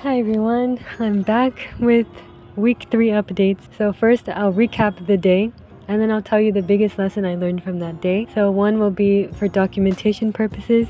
Hi everyone, I'm back with week 3 updates. So first I'll recap the day and then I'll tell you the biggest lesson I learned from that day. So one will be for documentation purposes.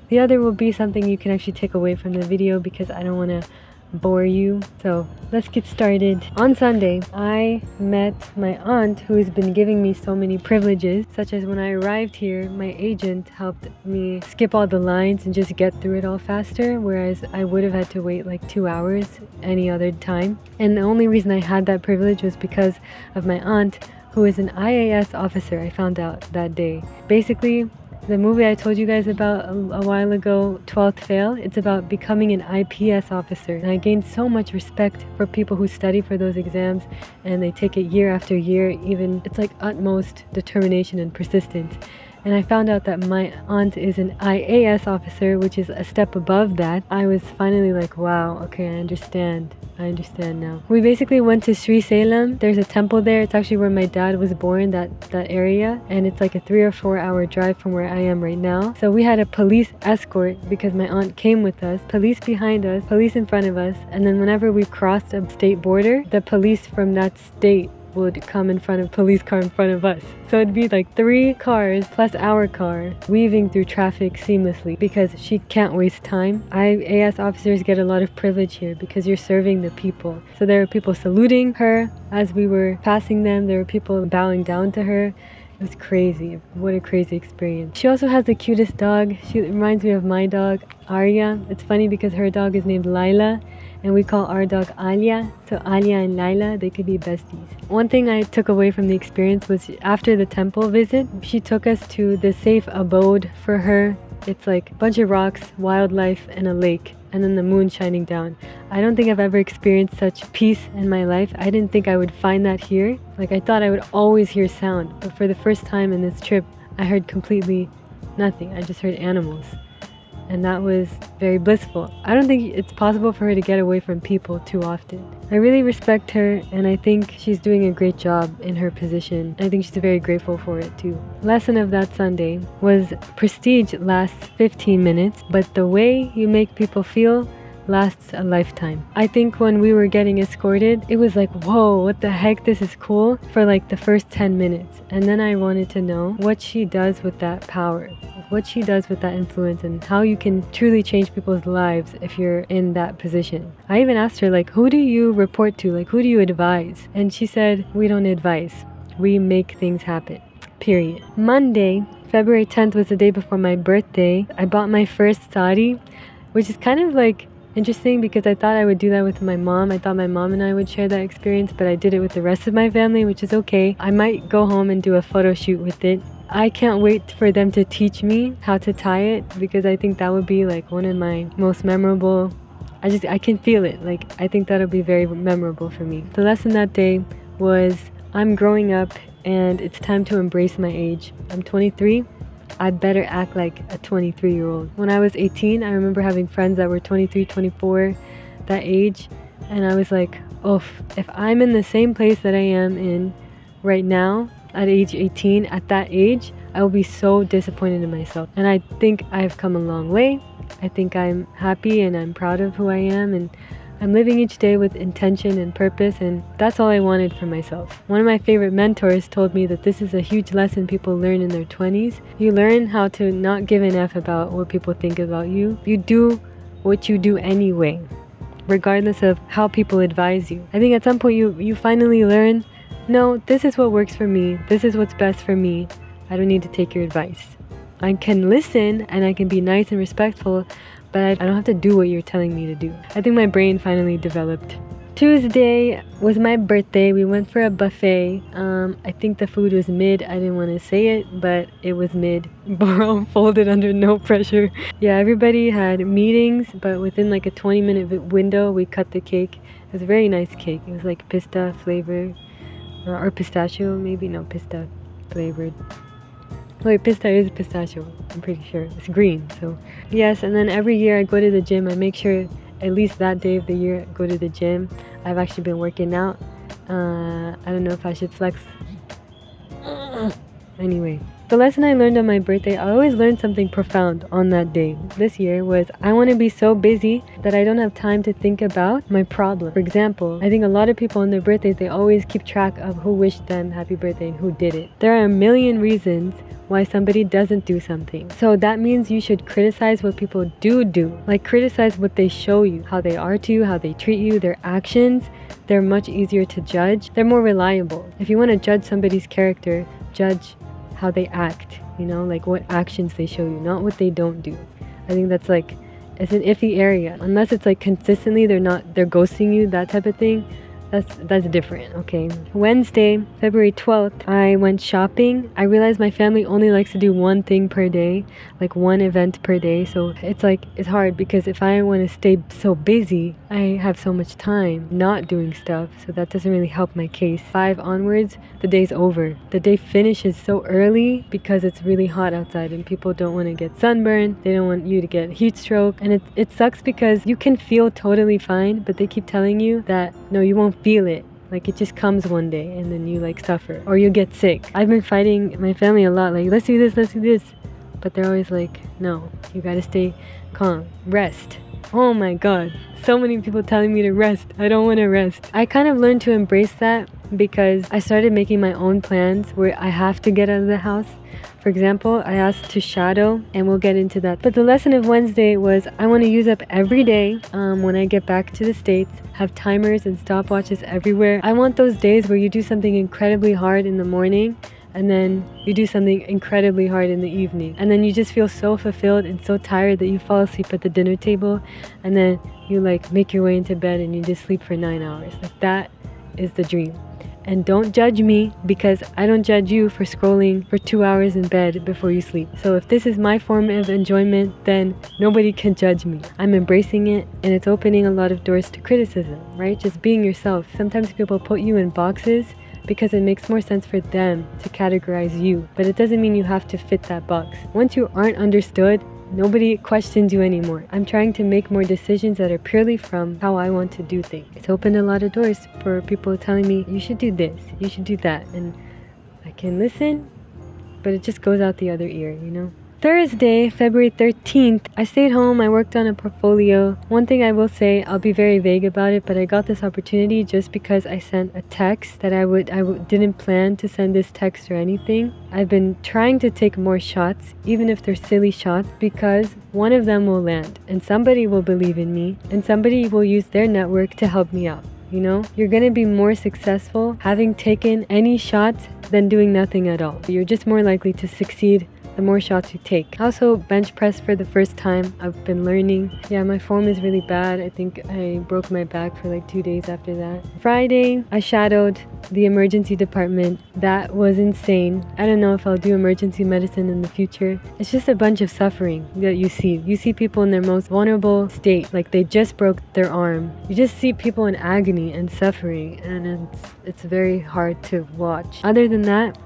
The other will be something you can actually take away from the video because I don't want to bore you. So let's get started. On Sunday, I met my aunt who has been giving me so many privileges, such as when I arrived here, my agent helped me skip all the lines and just get through it all faster, whereas I would have had to wait like 2 hours any other time. And the only reason I had that privilege was because of my aunt, who is an IAS officer, I found out that day. Basically, the movie I told you guys about a while ago, 12th Fail, it's about becoming an IPS officer. And I gained so much respect for people who study for those exams and they take it year after year, even it's like utmost determination and persistence. And I found out that my aunt is an IAS officer, which is a step above that. I was finally like, wow, okay, I understand now. We basically went to Sri Salem. There's a temple there. It's actually where my dad was born, that area. And it's like a 3 or 4 hour drive from where I am right now. So we had a police escort because my aunt came with us. Police behind us, police in front of us. And then whenever we crossed a state border, the police from that state would come in front of police car in front of us. So it'd be like 3 cars plus our car weaving through traffic seamlessly because she can't waste time. IAS officers get a lot of privilege here because you're serving the people. So there were people saluting her as we were passing them. There were people bowing down to her. It was crazy. What a crazy experience. She also has the cutest dog. She reminds me of my dog, Arya. It's funny because her dog is named Lila and we call our dog Alia. So Alia and Lila, they could be besties. One thing I took away from the experience was after the temple visit, she took us to the safe abode for her. It's like a bunch of rocks, wildlife, and a lake, and then the moon shining down. I don't think I've ever experienced such peace in my life. I didn't think I would find that here. Like I thought I would always hear sound, but for the first time in this trip, I heard completely nothing. I just heard animals. And that was very blissful. I don't think it's possible for her to get away from people too often. I really respect her and I think she's doing a great job in her position. I think she's very grateful for it too. Lesson of that Sunday was prestige lasts 15 minutes, but the way you make people feel lasts a lifetime. I think when we were getting escorted, it was like, whoa, what the heck, this is cool for like the first 10 minutes. And then I wanted to know what she does with that power, what she does with that influence and how you can truly change people's lives if you're in that position. I even asked her, like, who do you report to? Like, who do you advise? And she said, we don't advise. We make things happen. Period. Monday, February 10th was the day before my birthday. I bought my first sari, which is kind of like interesting because I thought I would do that with my mom. I thought my mom and I would share that experience, but I did it with the rest of my family, which is okay. I might go home and do a photo shoot with it. I can't wait for them to teach me how to tie it because I think that would be like one of my most memorable. I can feel it. Like I think that'll be very memorable for me. The lesson that day was I'm growing up and it's time to embrace my age. I'm 23. I better act like a 23-year-old. When I was 18, I remember having friends that were 23, 24, that age. And I was like, oof, if I'm in the same place that I am in right now, at age 18, at that age, I will be so disappointed in myself. And I think I've come a long way. I think I'm happy and I'm proud of who I am. And I'm living each day with intention and purpose, and that's all I wanted for myself. One of my favorite mentors told me that this is a huge lesson people learn in their 20s. You learn how to not give an F about what people think about you. You do what you do anyway, regardless of how people advise you. I think at some point you finally learn, no, this is what works for me. This is what's best for me. I don't need to take your advice. I can listen and I can be nice and respectful, but I don't have to do what you're telling me to do. I think my brain finally developed. Tuesday was my birthday. We went for a buffet. I think the food was mid. I didn't want to say it, but it was mid. Bro, folded under no pressure. Yeah, everybody had meetings, but within like a 20-minute window, we cut the cake. It was a very nice cake. It was like pista flavor, or pistachio, maybe. No, pista flavored. Wait, pista is pistachio, I'm pretty sure. It's green, so. Yes, and then every year I go to the gym. I make sure at least that day of the year I go to the gym. I've actually been working out. I don't know if I should flex. Anyway, The lesson I learned on my birthday, I always learned something profound on that day. This year was I want to be so busy that I don't have time to think about my problem. For example, I think a lot of people on their birthdays, they always keep track of who wished them happy birthday and who did it. There are a million reasons why somebody doesn't do something. So that means you should criticize what people do. Like criticize what they show you, how they are to you, how they treat you, their actions. They're much easier to judge. They're more reliable. If you want to judge somebody's character, judge how they act, like what actions they show you, not what they don't do. I think that's like, it's an iffy area. Unless it's like consistently they're ghosting you, that type of thing. That's different, okay? Wednesday, February 12th, I went shopping. I realized my family only likes to do one thing per day, like one event per day. So it's hard because if I want to stay so busy, I have so much time not doing stuff. So that doesn't really help my case. 5 onwards, the day's over. The day finishes so early because it's really hot outside and people don't want to get sunburned. They don't want you to get heat stroke. And it sucks because you can feel totally fine, but they keep telling you that, no, you won't feel it. Like it just comes one day and then you like suffer or you get sick. I've been fighting my family a lot, like let's do this. But they're always like, no, you gotta stay calm, rest. Oh my god, so many people telling me to rest. I don't want to rest. I kind of learned to embrace that because I started making my own plans where I have to get out of the house. For example, I asked to shadow, and we'll get into that. But the lesson of Wednesday was I want to use up every day when I get back to the States, have timers and stopwatches everywhere. I want those days where you do something incredibly hard in the morning and then you do something incredibly hard in the evening. And then you just feel so fulfilled and so tired that you fall asleep at the dinner table and then you like make your way into bed and you just sleep for 9 hours. Like that is the dream. And don't judge me because I don't judge you for scrolling for 2 hours in bed before you sleep. So if this is my form of enjoyment, then nobody can judge me. I'm embracing it and it's opening a lot of doors to criticism, right? Just being yourself. Sometimes people put you in boxes because it makes more sense for them to categorize you, but it doesn't mean you have to fit that box. Once you aren't understood, nobody questions you anymore. I'm trying to make more decisions that are purely from how I want to do things. It's opened a lot of doors for people telling me, you should do this, you should do that. And I can listen, but it just goes out the other ear, Thursday, February 13th, I stayed home, I worked on a portfolio. One thing I will say, I'll be very vague about it, but I got this opportunity just because I sent a text that I didn't plan to send this text or anything. I've been trying to take more shots, even if they're silly shots, because one of them will land and somebody will believe in me and somebody will use their network to help me out. You're gonna be more successful having taken any shots than doing nothing at all. You're just more likely to succeed the more shots you take. I also bench pressed for the first time. I've been learning. Yeah, my form is really bad. I think I broke my back for like 2 days after that. Friday, I shadowed the emergency department. That was insane. I don't know if I'll do emergency medicine in the future. It's just a bunch of suffering that you see. You see people in their most vulnerable state, like they just broke their arm. You just see people in agony and suffering, and it's very hard to watch. Other than that,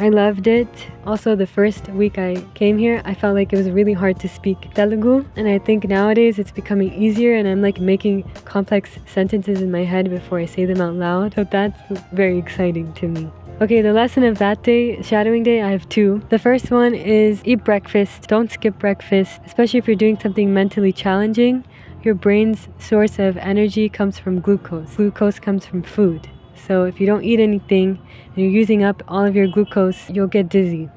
I loved it. Also, the first week I came here, I felt like it was really hard to speak Telugu. And I think nowadays it's becoming easier and I'm like making complex sentences in my head before I say them out loud. So that's very exciting to me. Okay, the lesson of that day, shadowing day, I have 2. The first one is eat breakfast. Don't skip breakfast, especially if you're doing something mentally challenging. Your brain's source of energy comes from glucose. Glucose comes from food. So if you don't eat anything and you're using up all of your glucose, you'll get dizzy.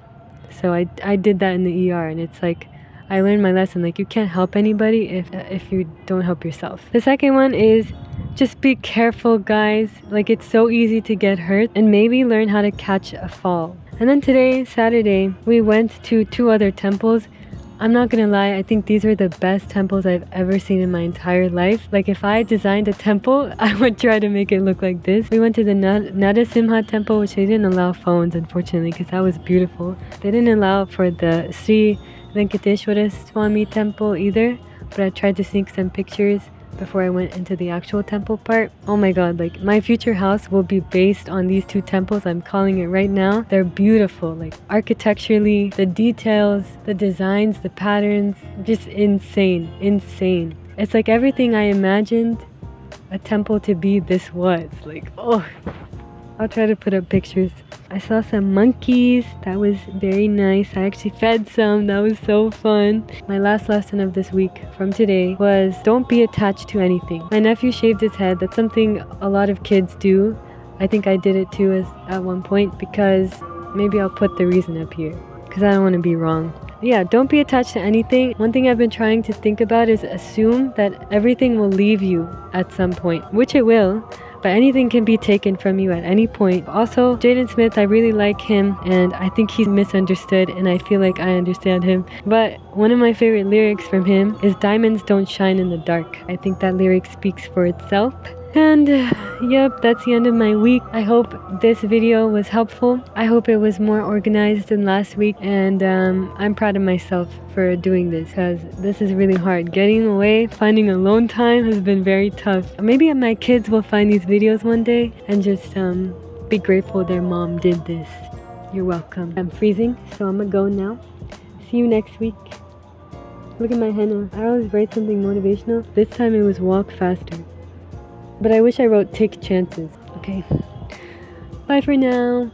So I did that in the ER, and it's like I learned my lesson. Like you can't help anybody if you don't help yourself. The second one is just be careful, guys. Like it's so easy to get hurt, and maybe learn how to catch a fall. And then today, Saturday, we went to 2 other temples. I'm not gonna lie, I think these are the best temples I've ever seen in my entire life. Like if I designed a temple, I would try to make it look like this. We went to the Narasimha temple, which they didn't allow phones, unfortunately, because that was beautiful. They didn't allow for the Sri Venkateshwara Swami temple either, but I tried to sneak some pictures before I went into the actual temple part. Oh my god, like my future house will be based on these 2 temples. I'm calling it right now. They're beautiful, like architecturally, the details, the designs, the patterns, just insane. It's like everything I imagined a temple to be, this was like, oh, I'll try to put up pictures. I saw some monkeys. That was very nice. I actually fed some. That was so fun. My last lesson of this week from today was don't be attached to anything. My nephew shaved his head. That's something a lot of kids do. I think I did it too at one point, because maybe I'll put the reason up here because I don't want to be wrong. Yeah, don't be attached to anything. One thing I've been trying to think about is assume that everything will leave you at some point, which it will. But anything can be taken from you at any point. Also, Jaden Smith, I really like him, and I think he's misunderstood, and I feel like I understand him. But one of my favorite lyrics from him is "Diamonds don't shine in the dark." I think that lyric speaks for itself. And yep, that's the end of my week. I hope this video was helpful. I hope it was more organized than last week, and I'm proud of myself for doing this, because this is really hard. Getting away, finding alone time has been very tough. Maybe my kids will find these videos one day and just be grateful their mom did this. You're welcome. I'm freezing, so I'm gonna go now. See you next week. Look at my henna. I always write something motivational. This time it was walk faster. But I wish I wrote take chances. Okay. Bye for now.